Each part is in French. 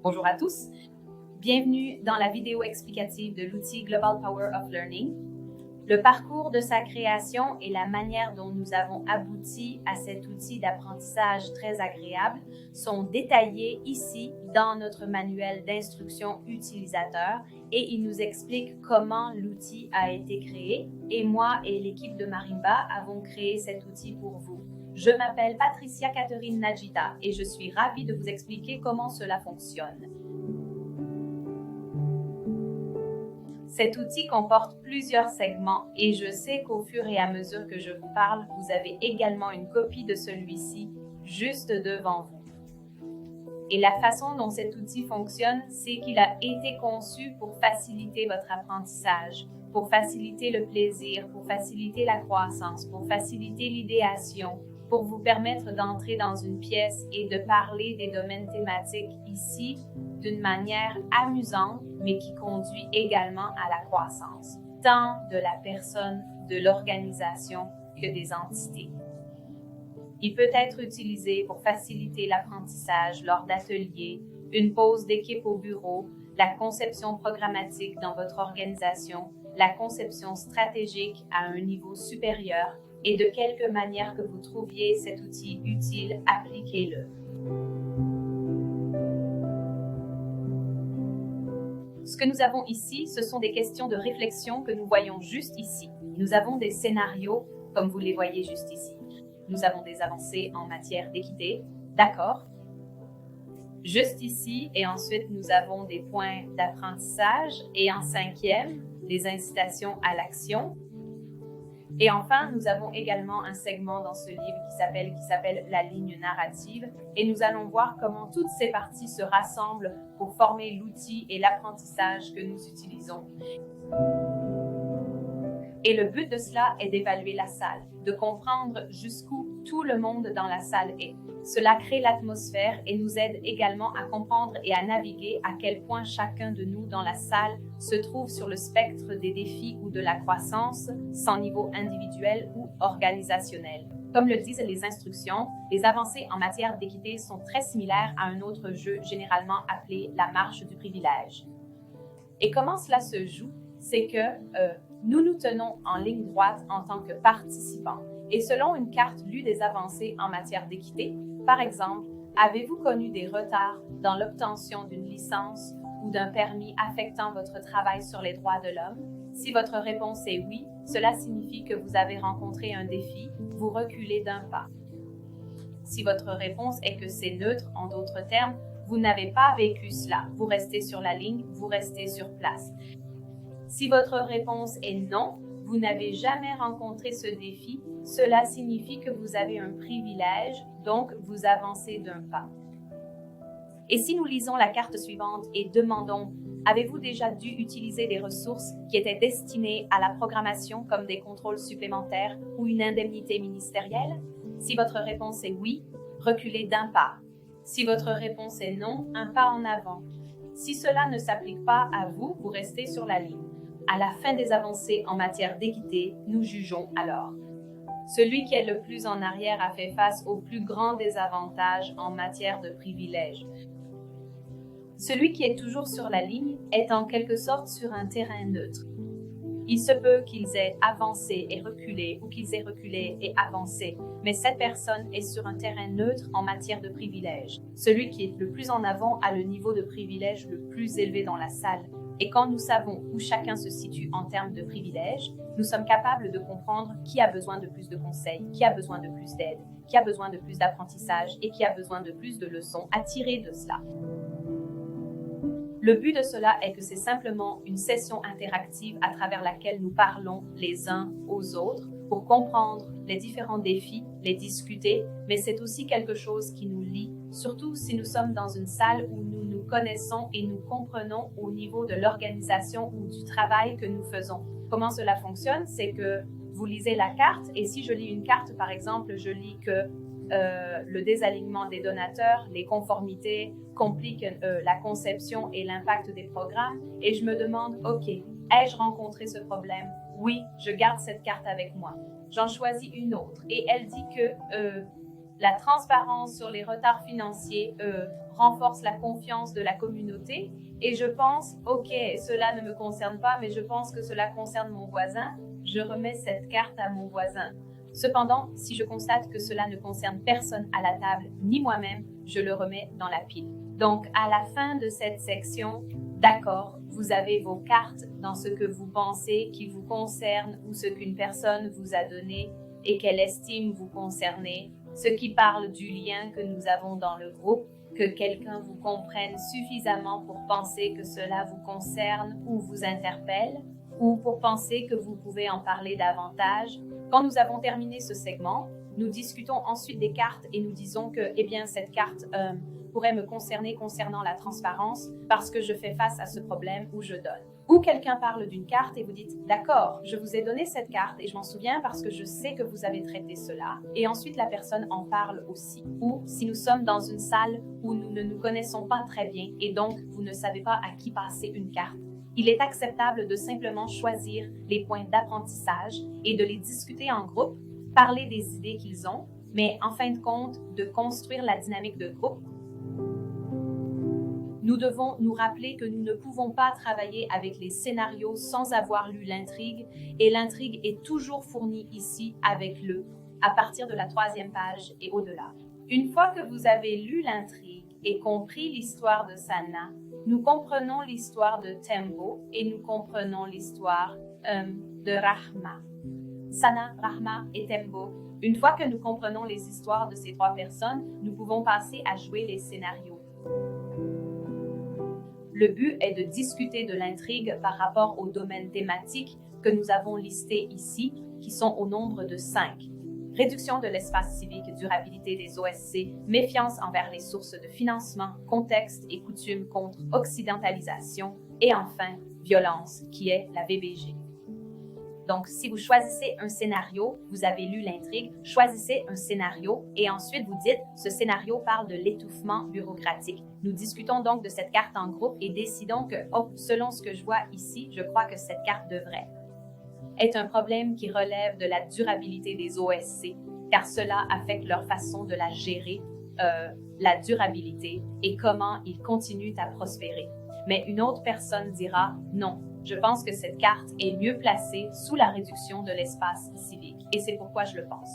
Bonjour à tous, bienvenue dans la vidéo explicative de l'outil Global Power of Learning. Le parcours de sa création et la manière dont nous avons abouti à cet outil d'apprentissage très agréable sont détaillés ici dans notre manuel d'instruction utilisateur et il nous explique comment l'outil a été créé et moi et l'équipe de Marimba avons créé cet outil pour vous. Je m'appelle Patricia Catherine Najita et je suis ravie de vous expliquer comment cela fonctionne. Cet outil comporte plusieurs segments et je sais qu'au fur et à mesure que je vous parle, vous avez également une copie de celui-ci juste devant vous. Et la façon dont cet outil fonctionne, c'est qu'il a été conçu pour faciliter votre apprentissage, pour faciliter le plaisir, pour faciliter la croissance, pour faciliter l'idéation, pour vous permettre d'entrer dans une pièce et de parler des domaines thématiques ici d'une manière amusante, mais qui conduit également à la croissance, tant de la personne, de l'organisation que des entités. Il peut être utilisé pour faciliter l'apprentissage lors d'ateliers, une pause d'équipe au bureau, la conception programmatique dans votre organisation, la conception stratégique à un niveau supérieur et de quelque manière que vous trouviez cet outil utile, appliquez-le. Ce que nous avons ici, ce sont des questions de réflexion que nous voyons juste ici. Nous avons des scénarios, comme vous les voyez juste ici. Nous avons des avancées en matière d'équité, d'accord? Juste ici, et ensuite nous avons des points d'apprentissage, et en cinquième, des incitations à l'action. Et enfin, nous avons également un segment dans ce livre qui s'appelle la ligne narrative et nous allons voir comment toutes ces parties se rassemblent pour former l'outil et l'apprentissage que nous utilisons. Et le but de cela est d'évaluer la salle, de comprendre jusqu'où tout le monde dans la salle est. Cela crée l'atmosphère et nous aide également à comprendre et à naviguer à quel point chacun de nous dans la salle se trouve sur le spectre des défis ou de la croissance, sans niveau individuel ou organisationnel. Comme le disent les instructions, les avancées en matière d'équité sont très similaires à un autre jeu généralement appelé la marche du privilège. Et comment cela se joue? C'est que nous nous tenons en ligne droite en tant que participants. Et selon une carte lue des avancées en matière d'équité, par exemple, avez-vous connu des retards dans l'obtention d'une licence ou d'un permis affectant votre travail sur les droits de l'homme? Si votre réponse est oui, cela signifie que vous avez rencontré un défi, vous reculez d'un pas. Si votre réponse est que c'est neutre, en d'autres termes, vous n'avez pas vécu cela, vous restez sur la ligne, vous restez sur place. Si votre réponse est non, vous n'avez jamais rencontré ce défi, cela signifie que vous avez un privilège, donc vous avancez d'un pas. Et si nous lisons la carte suivante et demandons « Avez-vous déjà dû utiliser des ressources qui étaient destinées à la programmation comme des contrôles supplémentaires ou une indemnité ministérielle ?» Si votre réponse est oui, reculez d'un pas. Si votre réponse est non, un pas en avant. Si cela ne s'applique pas à vous, vous restez sur la ligne. À la fin des avancées en matière d'équité, nous jugeons alors. Celui qui est le plus en arrière a fait face au plus grand désavantage en matière de privilèges. Celui qui est toujours sur la ligne est en quelque sorte sur un terrain neutre. Il se peut qu'ils aient avancé et reculé ou qu'ils aient reculé et avancé, mais cette personne est sur un terrain neutre en matière de privilèges. Celui qui est le plus en avant a le niveau de privilège le plus élevé dans la salle. Et quand nous savons où chacun se situe en termes de privilèges, nous sommes capables de comprendre qui a besoin de plus de conseils, qui a besoin de plus d'aide, qui a besoin de plus d'apprentissage et qui a besoin de plus de leçons à tirer de cela. Le but de cela est que c'est simplement une session interactive à travers laquelle nous parlons les uns aux autres pour comprendre les différents défis, les discuter, mais c'est aussi quelque chose qui nous lie, surtout si nous sommes dans une salle où nous nous connaissons et nous comprenons au niveau de l'organisation ou du travail que nous faisons. Comment cela fonctionne? C'est que vous lisez la carte et si je lis une carte, par exemple, je lis que le désalignement des donateurs, les conformités compliquent la conception et l'impact des programmes et je me demande, ok, ai-je rencontré ce problème? Oui, je garde cette carte avec moi. J'en choisis une autre et elle dit que La transparence sur les retards financiers renforce la confiance de la communauté et je pense, ok, cela ne me concerne pas, mais je pense que cela concerne mon voisin. Je remets cette carte à mon voisin. Cependant, si je constate que cela ne concerne personne à la table, ni moi-même, je le remets dans la pile. Donc, à la fin de cette section, d'accord, vous avez vos cartes dans ce que vous pensez qui vous concerne ou ce qu'une personne vous a donné et qu'elle estime vous concerner, ce qui parle du lien que nous avons dans le groupe, que quelqu'un vous comprenne suffisamment pour penser que cela vous concerne ou vous interpelle, ou pour penser que vous pouvez en parler davantage. Quand nous avons terminé ce segment, nous discutons ensuite des cartes et nous disons que, eh bien, cette carte pourrait me concerner concernant la transparence parce que je fais face à ce problème où je donne. Ou quelqu'un parle d'une carte et vous dites « D'accord, je vous ai donné cette carte et je m'en souviens parce que je sais que vous avez traité cela. » Et ensuite, la personne en parle aussi. Ou si nous sommes dans une salle où nous ne nous connaissons pas très bien et donc vous ne savez pas à qui passer une carte, il est acceptable de simplement choisir les points d'apprentissage et de les discuter en groupe, parler des idées qu'ils ont, mais en fin de compte, de construire la dynamique de groupe. Nous devons nous rappeler que nous ne pouvons pas travailler avec les scénarios sans avoir lu l'intrigue, et l'intrigue est toujours fournie ici avec le, à partir de la 3e page et au-delà. Une fois que vous avez lu l'intrigue et compris l'histoire de Sana, nous comprenons l'histoire de Tembo et nous comprenons l'histoire de Rahma. Sana, Rahma et Tembo. Une fois que nous comprenons les histoires de ces 3 personnes, nous pouvons passer à jouer les scénarios. Le but est de discuter de l'intrigue par rapport aux domaines thématiques que nous avons listés ici, qui sont au nombre de 5. Réduction de l'espace civique, durabilité des OSC, méfiance envers les sources de financement, contexte et coutumes contre occidentalisation, et enfin, violence, qui est la VBG. Donc, si vous choisissez un scénario, vous avez lu l'intrigue, choisissez un scénario et ensuite vous dites « Ce scénario parle de l'étouffement bureaucratique ». Nous discutons donc de cette carte en groupe et décidons que, selon ce que je vois ici, je crois que cette carte devrait être un problème qui relève de la durabilité des OSC, car cela affecte leur façon de la gérer, la durabilité et comment ils continuent à prospérer. Mais une autre personne dira « Non ». Je pense que cette carte est mieux placée sous la réduction de l'espace civique, et c'est pourquoi je le pense.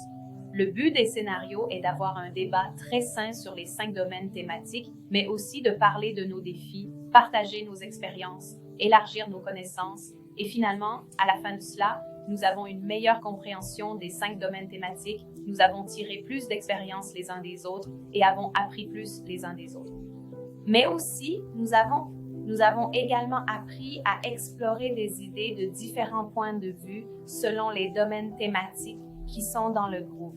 Le but des scénarios est d'avoir un débat très sain sur les 5 domaines thématiques, mais aussi de parler de nos défis, partager nos expériences, élargir nos connaissances, et finalement, à la fin de cela, nous avons une meilleure compréhension des 5 domaines thématiques, nous avons tiré plus d'expériences les uns des autres et avons appris plus les uns des autres. Mais aussi, nous avons également appris à explorer des idées de différents points de vue selon les domaines thématiques qui sont dans le groupe.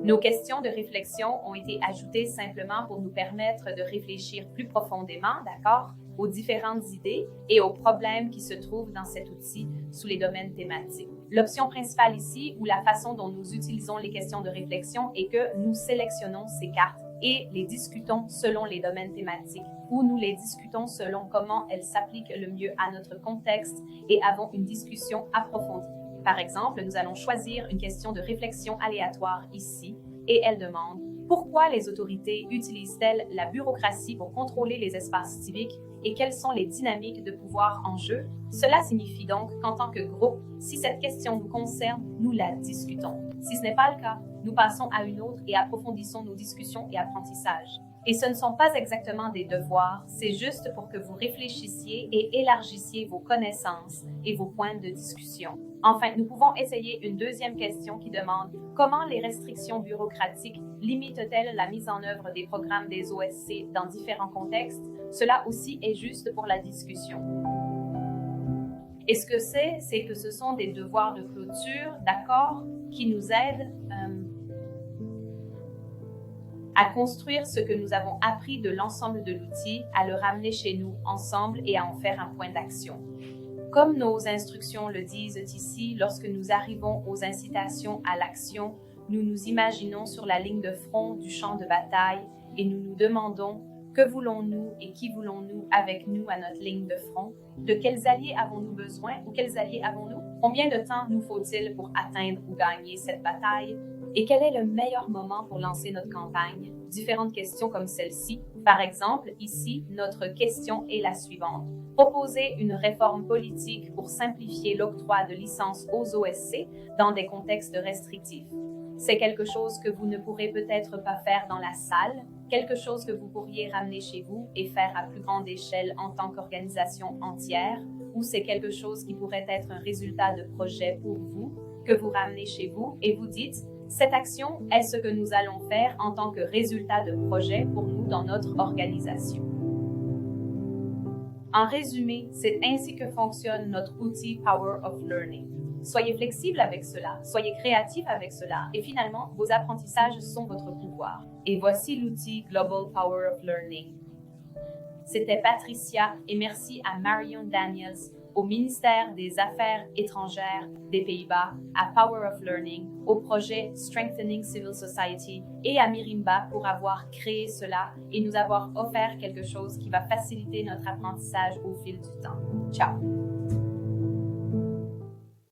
Nos questions de réflexion ont été ajoutées simplement pour nous permettre de réfléchir plus profondément, d'accord, aux différentes idées et aux problèmes qui se trouvent dans cet outil sous les domaines thématiques. L'option principale ici, ou la façon dont nous utilisons les questions de réflexion, est que nous sélectionnons ces cartes et les discutons selon les domaines thématiques, ou nous les discutons selon comment elles s'appliquent le mieux à notre contexte et avons une discussion approfondie. Par exemple, nous allons choisir une question de réflexion aléatoire ici, et elle demande « Pourquoi les autorités utilisent-elles la bureaucratie pour contrôler les espaces civiques et quelles sont les dynamiques de pouvoir en jeu ?» Cela signifie donc qu'en tant que groupe, si cette question nous concerne, nous la discutons. Si ce n'est pas le cas, nous passons à une autre et approfondissons nos discussions et apprentissages. Et ce ne sont pas exactement des devoirs, c'est juste pour que vous réfléchissiez et élargissiez vos connaissances et vos points de discussion. Enfin, nous pouvons essayer une deuxième question qui demande « Comment les restrictions bureaucratiques limitent-elles la mise en œuvre des programmes des OSC dans différents contextes ?» Cela aussi est juste pour la discussion. Et ce que c'est que ce sont des devoirs de clôture, d'accord, qui nous aident à construire ce que nous avons appris de l'ensemble de l'outil, à le ramener chez nous ensemble et à en faire un point d'action. Comme nos instructions le disent ici, lorsque nous arrivons aux incitations à l'action, nous nous imaginons sur la ligne de front du champ de bataille et nous nous demandons que voulons-nous et qui voulons-nous avec nous à notre ligne de front? De quels alliés avons-nous besoin ou quels alliés avons-nous? Combien de temps nous faut-il pour atteindre ou gagner cette bataille? Et quel est le meilleur moment pour lancer notre campagne? Différentes questions comme celle-ci. Par exemple, ici, notre question est la suivante. Proposer une réforme politique pour simplifier l'octroi de licences aux OSC dans des contextes restrictifs. C'est quelque chose que vous ne pourrez peut-être pas faire dans la salle, quelque chose que vous pourriez ramener chez vous et faire à plus grande échelle en tant qu'organisation entière, ou c'est quelque chose qui pourrait être un résultat de projet pour vous, que vous ramenez chez vous et vous dites « Cette action est ce que nous allons faire en tant que résultat de projet pour nous dans notre organisation ». En résumé, c'est ainsi que fonctionne notre outil Power of Learning. Soyez flexible avec cela, soyez créatif avec cela, et finalement, vos apprentissages sont votre pouvoir. Et voici l'outil Global Power of Learning. C'était Patricia et merci à Marion Daniels, au ministère des Affaires étrangères des Pays-Bas, à Power of Learning, au projet Strengthening Civil Society et à Mirimba pour avoir créé cela et nous avoir offert quelque chose qui va faciliter notre apprentissage au fil du temps. Ciao!